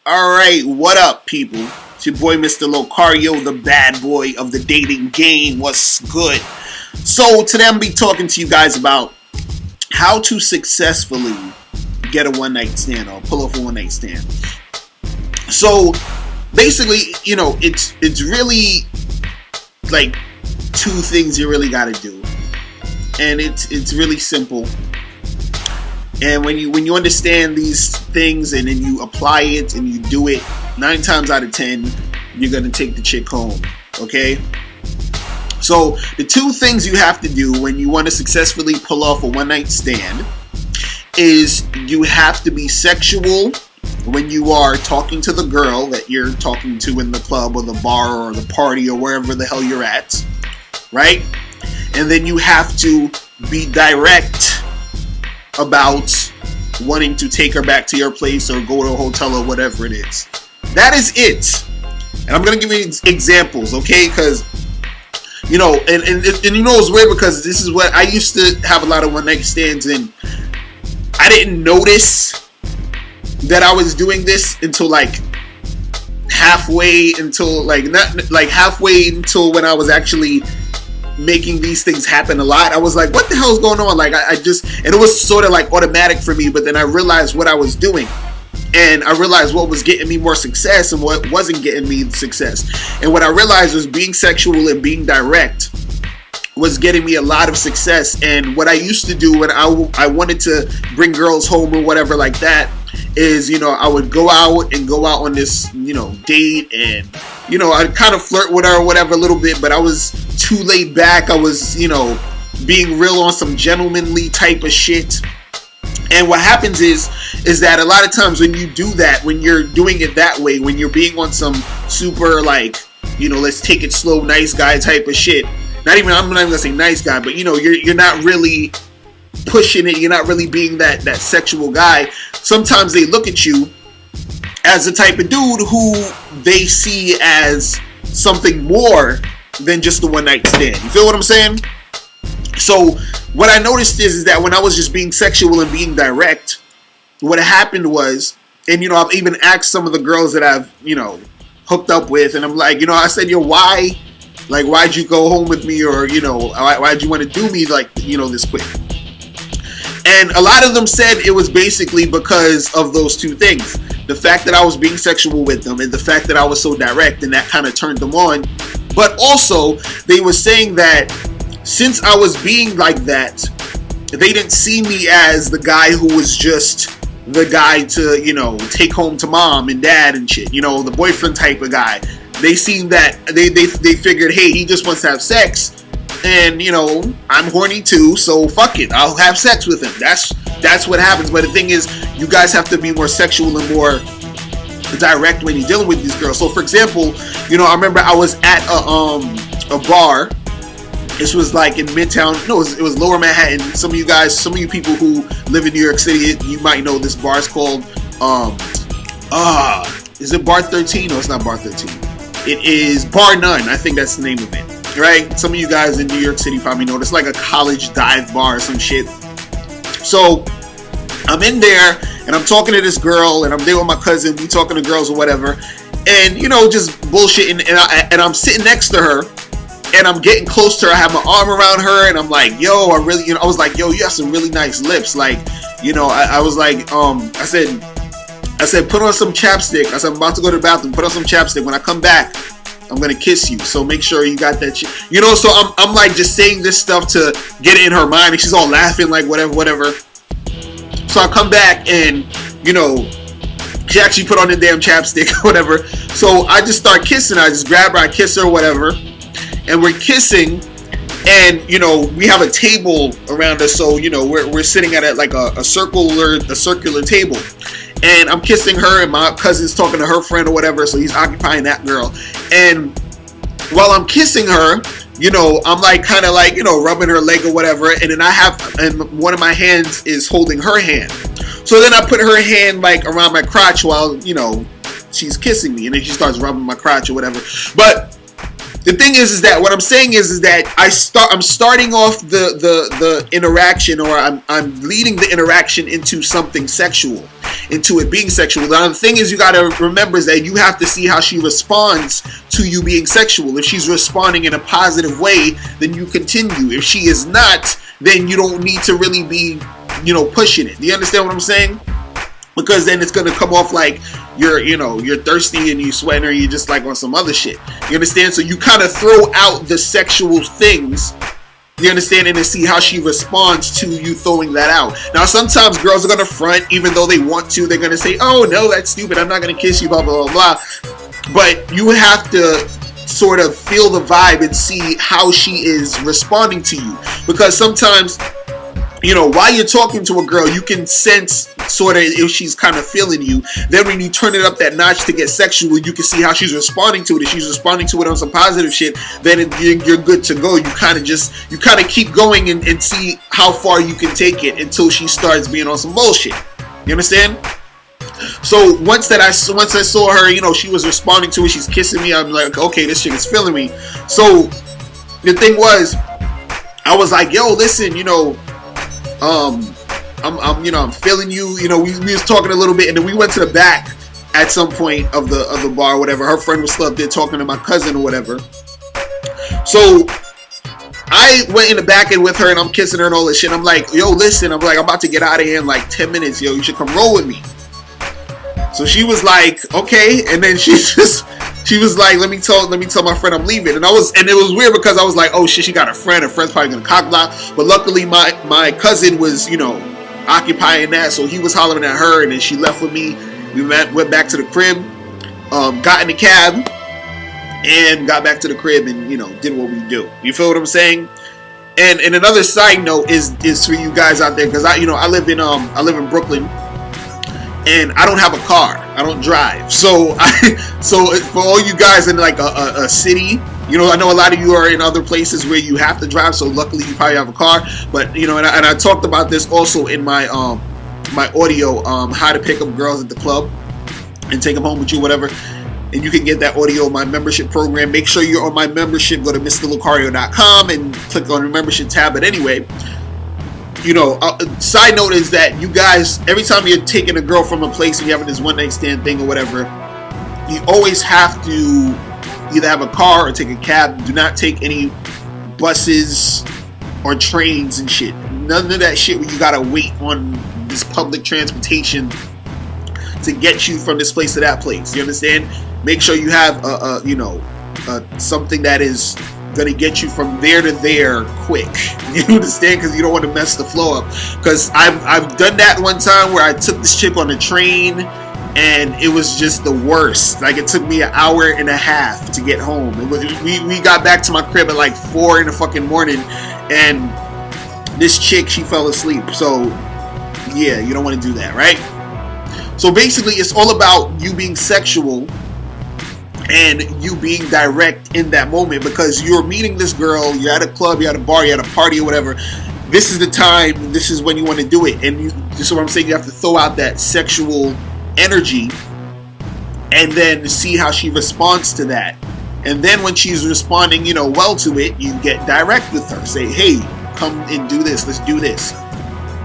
Alright, what up, people? It's your boy Mr. Locario, the bad boy of the dating game. What's good? So, today I'm going to be talking to you guys about how to successfully get a one night stand or pull off a one night stand. So, basically, it's really like two things you really got to do. And it's really simple. And when you understand these things and then you apply it and you do it, 9 times out of 10, you're going to take the chick home. Okay? So the two things you have to do when you want to successfully pull off a one-night stand is you have to be sexual when you are talking to the girl that you're talking to in the club or the bar or the party or wherever the hell you're at. Right? And then you have to be direct about wanting to take her back to your place or go to a hotel or whatever it is. That is it. And I'm going to give you examples, okay? Because, and it's weird because this is what I used to have a lot of one night stands and I didn't notice that I was doing this until halfway until when I was actually making these things happen a lot. I was like, what the hell is going on? Like, and it was sort of like automatic for me, but then I realized what I was doing. And I realized what was getting me more success and what wasn't getting me success. And what I realized was being sexual and being direct was getting me a lot of success. And what I used to do when I wanted to bring girls home or whatever like that is, I would go out on this, date and, I'd kind of flirt with her or whatever a little bit, but I was too laid back. I was, being real on some gentlemanly type of shit. And what happens is that a lot of times when you do that, when you're doing it that way, when you're being on some super let's take it slow, nice guy type of shit. I'm not even gonna say nice guy, but you're not really pushing it. You're not really being that sexual guy. Sometimes they look at you as the type of dude who they see as something more than just a one night stand. You feel what I'm saying? So what I noticed is that when I was just being sexual and being direct, what happened was, and I've even asked some of the girls that I've hooked up with, and I'm like, I said, why'd you go home with me, or why'd you want to do me this quick? And a lot of them said it was basically because of those two things. The fact that I was being sexual with them and the fact that I was so direct, and that kind of turned them on. But also, they were saying that since I was being like that, they didn't see me as the guy who was just the guy to, take home to mom and dad and shit. The boyfriend type of guy. They seen that, they figured, hey, he just wants to have sex. And, I'm horny too, so fuck it. I'll have sex with him. That's what happens. But the thing is, you guys have to be more sexual and more direct when you're dealing with these girls. So, for example, I remember I was at a bar. This was like in Midtown. No, it was Lower Manhattan. Some of you people who live in New York City, you might know this bar is called, is it Bar 13? No, it's not Bar 13. It is Bar None. I think that's the name of it. Right? Some of you guys in New York City probably know. It's like a college dive bar or some shit. So I'm in there and I'm talking to this girl and I'm there with my cousin. We talking to girls or whatever, and just bullshitting. And I'm sitting next to her and I'm getting close to her. I have my arm around her and I'm like, yo, I was like, yo, you have some really nice lips. Like, I was like, I said, put on some chapstick. I said, I'm about to go to the bathroom. Put on some chapstick. When I come back, I'm gonna kiss you, so make sure you got that shit. So I'm like just saying this stuff to get it in her mind, and she's all laughing like whatever. So I come back and she actually put on the damn chapstick or whatever. So I just start kissing her. I just grab her, I kiss her, whatever, and we're kissing. And we have a table around us, so we're sitting at a circular table. And I'm kissing her, and my cousin's talking to her friend or whatever, so he's occupying that girl. And while I'm kissing her, I'm like kind of rubbing her leg or whatever, and then and one of my hands is holding her hand. So then I put her hand around my crotch while she's kissing me, and then she starts rubbing my crotch or whatever. But The thing is that what I'm saying is that I'm starting off the interaction, or I'm leading the interaction into something sexual, into it being sexual. Now the thing is, you got to remember is that you have to see how she responds to you being sexual. If she's responding in a positive way, then you continue. If she is not, then you don't need to really be, pushing it. Do you understand what I'm saying? Because then it's gonna come off like you're thirsty and you sweating, or you're just like on some other shit. You understand? So you kind of throw out the sexual things. You understand? And to see how she responds to you throwing that out. Now, sometimes girls are gonna front, even though they want to. They're gonna say, "Oh no, that's stupid. I'm not gonna kiss you." Blah blah blah blah. But you have to sort of feel the vibe and see how she is responding to you, because sometimes, while you're talking to a girl, you can sense sort of if she's kind of feeling you. Then when you turn it up that notch to get sexual, you can see how she's responding to it. If she's responding to it on some positive shit, then you're good to go. You kind of keep going and see how far you can take it until she starts being on some bullshit. You understand? So once I saw her, she was responding to it. She's kissing me. I'm like, okay, this chick is feeling me. So the thing was, I was like, yo, listen, I'm feeling you. We was talking a little bit, and then we went to the back at some point of the bar or whatever. Her friend was still up there talking to my cousin or whatever. So I went in the back end with her, and I'm kissing her and all this shit. I'm like, yo, listen, I'm about to get out of here in like 10 minutes. Yo, you should come roll with me. So she was like, okay, and then she was like, let me tell my friend I'm leaving. And it was weird because I was like, oh shit, she got a friend. Her friend's probably gonna cock block. But luckily my cousin was, occupying that, so he was hollering at her, and then she left with me. We went back to the crib, got in the cab, and got back to the crib, and did what we do. You feel what I'm saying? And another side note is for you guys out there, because I live in Brooklyn. And I don't have a car. I don't drive. So for all you guys in like a city, I know a lot of you are in other places where you have to drive. So luckily you probably have a car. But and I talked about this also in my my audio, how to pick up girls at the club and take them home with you, whatever. And you can get that audio in my membership program. Make sure you're on my membership. Go to MrLucario.com and click on the membership tab. But anyway, side note is that you guys, every time you're taking a girl from a place and you're having this one night stand thing or whatever, you always have to either have a car or take a cab. Do not take any buses or trains and shit. None of that shit where you gotta wait on this public transportation to get you from this place to that place. You understand? Make sure you have something that is gonna get you from there to there quick. You understand? Because you don't want to mess the flow up. Because I've done that one time where I took this chick on the train, and it was just the worst. Like, it took me an hour and a half to get home. We got back to my crib at like 4 in the fucking morning, and this chick, she fell asleep. So yeah, you don't want to do that, right? So basically, it's all about you being sexual and you being direct in that moment, because you're meeting this girl, you're at a club, you're at a bar, you're at a party or whatever. This is the time, this is when you want to do it. And this is what I'm saying, you have to throw out that sexual energy and then see how she responds to that. And then when she's responding, well to it, you get direct with her. Say, hey, come and do this, let's do this.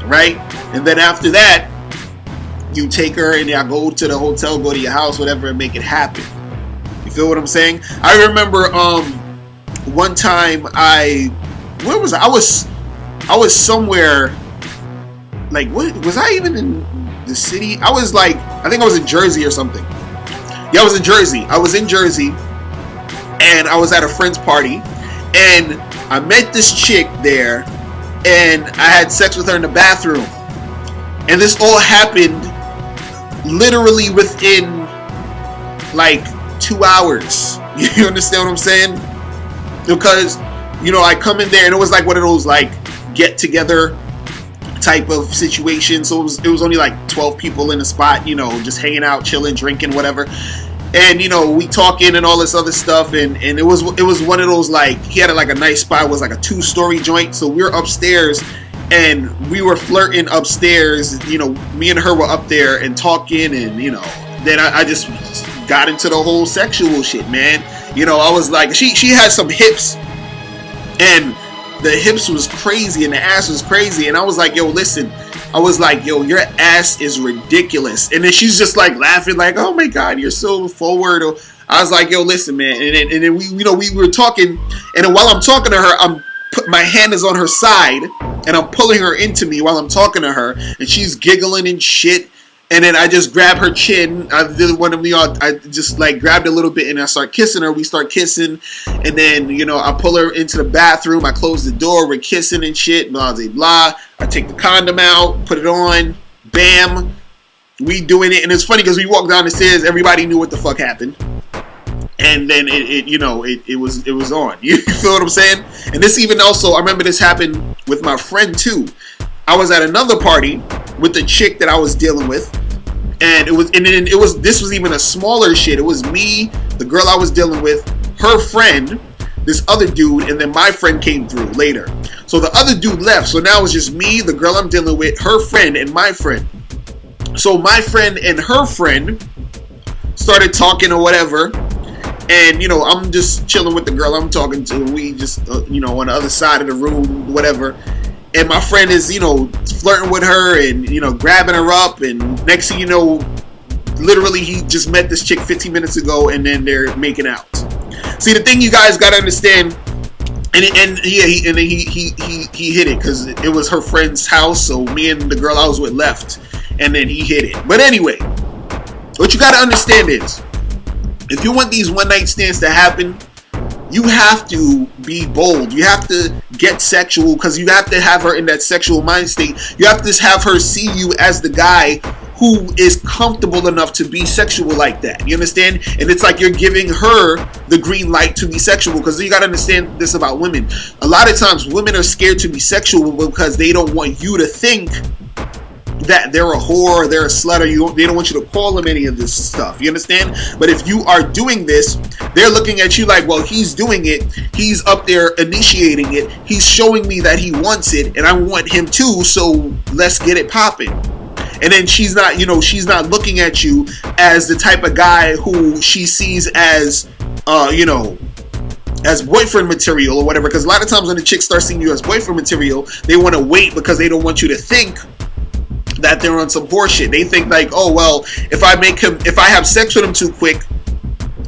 Right? And then after that, you take her and y'all go to the hotel, go to your house, whatever, and make it happen. Feel what I'm saying? I remember one time where was I? I was somewhere, like, what was I even in the city? I think I was in Jersey or something. Yeah, I was in Jersey. And I was at a friend's party, and I met this chick there, and I had sex with her in the bathroom. And this all happened literally within like 2 hours. You understand what I'm saying? Because I come in there, and it was like one of those like get together type of situation. So it was only like 12 people in a spot, just hanging out, chilling, drinking, whatever. And we talking and all this other stuff, and it was one of those, like, he had like a nice spot. It was like a 2-story joint. So we were upstairs, and we were flirting upstairs. Me and her were up there and talking, and then I just got into the whole sexual shit, man. You know, I was like, she had some hips, and the hips was crazy and the ass was crazy, and I was like, yo, listen, I was like, yo, your ass is ridiculous. And then she's just like laughing, like, oh my god, you're so forward. I was like, yo, listen, man. And then we, you know, we were talking, and then while I'm talking to her, my hand is on her side, and I'm pulling her into me while I'm talking to her, and she's giggling and shit. And then I just grab her chin. I did one of y'all. I just like grabbed a little bit and I start kissing her. We start kissing, and then, you know, I pull her into the bathroom. I close the door. We're kissing and shit. Blah blah blah. I take the condom out, put it on. Bam. We doing it, and it's funny because we walked down the stairs. Everybody knew what the fuck happened, and then it was on. You feel what I'm saying? And this even also, I remember this happened with my friend too. I was at another party with the chick that I was dealing with. And this was even a smaller shit. It was me, the girl I was dealing with, her friend, this other dude, and then my friend came through later. So the other dude left. So now it's just me, the girl I'm dealing with, her friend, and my friend. So my friend and her friend started talking or whatever. And, you know, I'm just chilling with the girl I'm talking to. We just, you know, on the other side of the room, whatever. And my friend is, you know, flirting with her and, you know, grabbing her up. And next thing you know, literally he just met this chick 15 minutes ago, and then they're making out. See, the thing you guys got to understand, he hit it because it was her friend's house. So me and the girl I was with left, and then he hit it. But anyway, what you got to understand is, if you want these one night stands to happen, you have to be bold. You have to get sexual, because you have to have her in that sexual mind state. You have to have her see you as the guy who is comfortable enough to be sexual like that. You understand? And it's like you're giving her the green light to be sexual, because you got to understand this about women. A lot of times women are scared to be sexual because they don't want you to think that they're a whore or they're a slut, or they don't want you to call them any of this stuff. You understand? But if you are doing this, they're looking at you like, well, he's doing it. He's up there initiating it. He's showing me that he wants it, and I want him too, so let's get it popping. And then she's not, you know, she's not looking at you as the type of guy who she sees as, you know, as boyfriend material or whatever. Because a lot of times when the chicks start seeing you as boyfriend material, they want to wait because they don't want you to think that they're on some horseshit. They think like, oh well, if I have sex with him too quick,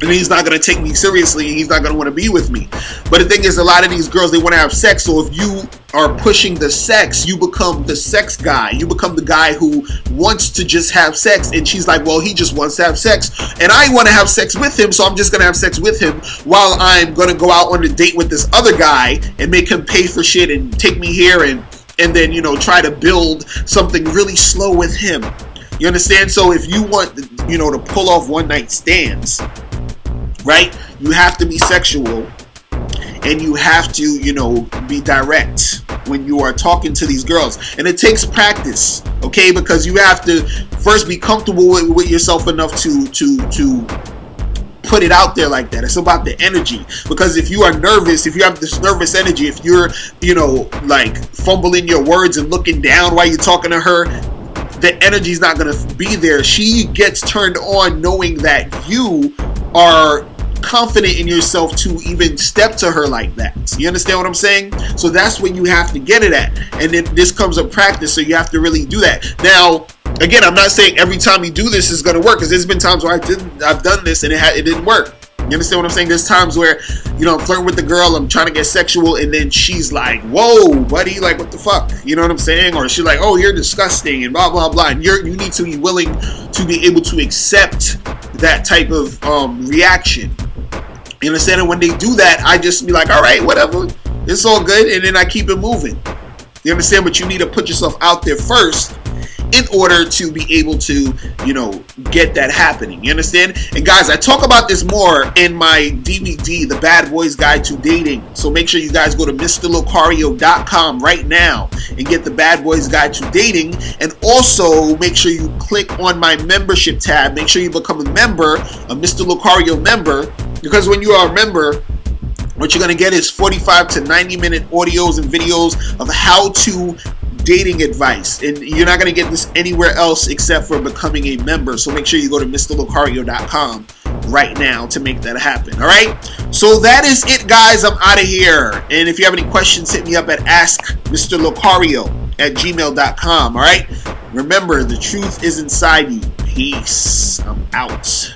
and he's not going to take me seriously, and he's not going to want to be with me. But the thing is, a lot of these girls, they want to have sex. So if you are pushing the sex, you become the sex guy. You become the guy who wants to just have sex. And she's like, well, he just wants to have sex, and I want to have sex with him, so I'm just going to have sex with him while I'm going to go out on a date with this other guy and make him pay for shit and take me here, and then, you know, try to build something really slow with him. You understand? So if you want, you know, to pull off one night stands, right, you have to be sexual, and you have to, you know, be direct when you are talking to these girls. And it takes practice, okay? Because you have to first be comfortable with yourself enough to put it out there like that. It's about the energy. Because if you are nervous, if you have this nervous energy, if you're, you know, like fumbling your words and looking down while you're talking to her, the energy's not going to be there. She gets turned on knowing that you are confident in yourself to even step to her like that. You understand what I'm saying? So that's when you have to get it at. And then this comes a practice, so you have to really do that. Now, again, I'm not saying every time you do this is going to work, because there's been times where I've done this and it didn't work. You understand what I'm saying? There's times where, you know, I'm flirting with the girl, I'm trying to get sexual, and then she's like, whoa, buddy, like, what the fuck? You know what I'm saying? Or she's like, oh, you're disgusting, and blah, blah, blah. And you need to be willing to be able to accept that type of reaction. You understand? And when they do that, I just be like, all right, whatever. It's all good. And then I keep it moving. You understand? But you need to put yourself out there first in order to be able to, you know, get that happening. You understand? And guys, I talk about this more in my DVD, The Bad Boys Guide to Dating. So make sure you guys go to MrLocario.com right now and get The Bad Boys Guide to Dating. And also make sure you click on my membership tab. Make sure you become a member, a Mr. Locario member, because when you are a member, what you're going to get is 45 to 90 minute audios and videos of how to dating advice, and you're not going to get this anywhere else except for becoming a member. So make sure you go to MrLocario.com right now to make that happen. All right. So that is it, guys. I'm out of here. And if you have any questions, hit me up at askmrlocario@gmail.com. All right. Remember, the truth is inside you. Peace. I'm out.